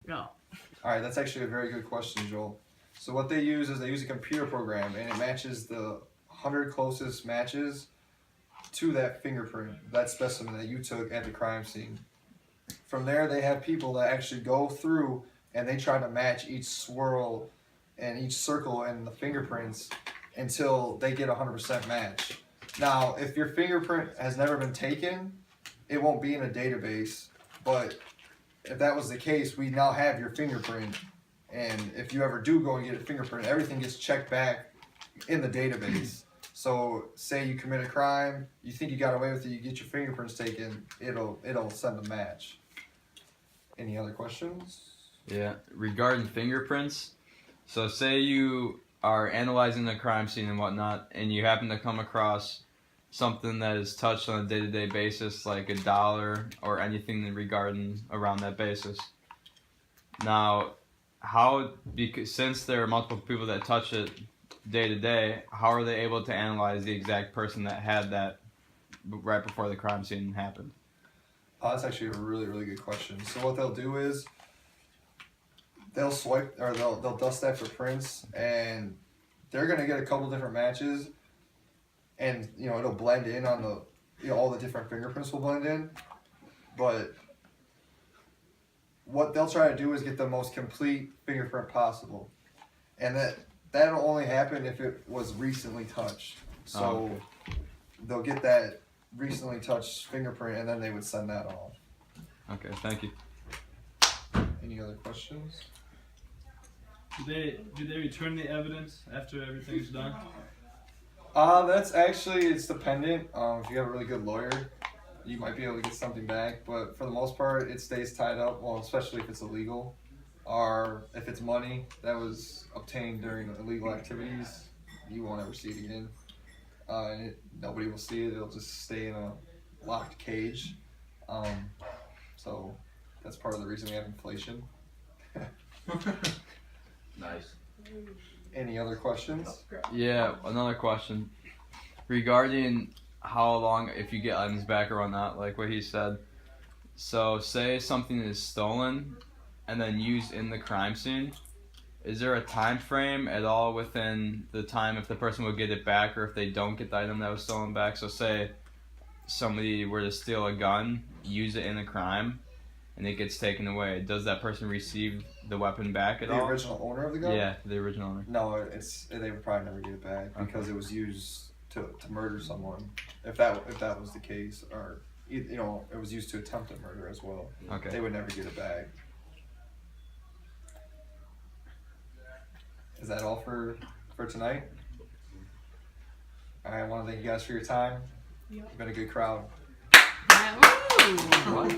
No. All right, that's actually a very good question, Joel. So what they use is they use a computer program, and it matches the 100 closest matches to that fingerprint, that specimen that you took at the crime scene. From there, they have people that actually go through and they try to match each swirl and each circle in the fingerprints until they get a 100% match. Now, if your fingerprint has never been taken, it won't be in a database, but if that was the case, we now have your fingerprint, and if you ever do go and get a fingerprint, everything gets checked back in the database. So, say you commit a crime, you think you got away with it, you get your fingerprints taken, it'll send a match. Any other questions? Yeah, regarding fingerprints, so say you are analyzing the crime scene and whatnot, and you happen to come across something that is touched on a day-to-day basis, like a dollar or anything regarding around that basis. Now, since there are multiple people that touch it day-to-day, how are they able to analyze the exact person that had that right before the crime scene happened? That's actually a really, really good question. So what they'll do is they'll swipe, or they'll dust that for prints, and they're gonna get a couple different matches, and it'll blend in on the all the different fingerprints will blend in, but what they'll try to do is get the most complete fingerprint possible, and that'll only happen if it was recently touched. So they'll get that recently touched fingerprint, and then they would send that off. Okay, thank you. Any other questions? Do they return the evidence after everything's done? That's actually, it's dependent. If you have a really good lawyer, you might be able to get something back, but for the most part, it stays tied up. Well, especially if it's illegal, or if it's money that was obtained during illegal activities, you won't ever see it again. Nobody will see it. It'll just stay in a locked cage. So that's part of the reason we have inflation. Nice. Any other questions? Yeah, another question regarding how long, if you get items back or whatnot, like what he said. So say something is stolen and then used in the crime scene. Is there a time frame at all within the time if the person will get it back or if they don't get the item that was stolen back? So say somebody were to steal a gun, use it in a crime, and it gets taken away. Does that person receive the weapon back at all? The original owner of the gun? Yeah, the original owner. No, they would probably never get it back because it was used to murder someone. If that was the case, or it was used to attempt a murder as well. Okay. They would never get it back. Is that all for tonight? I want to thank you guys for your time. You've been a good crowd. Woo! What?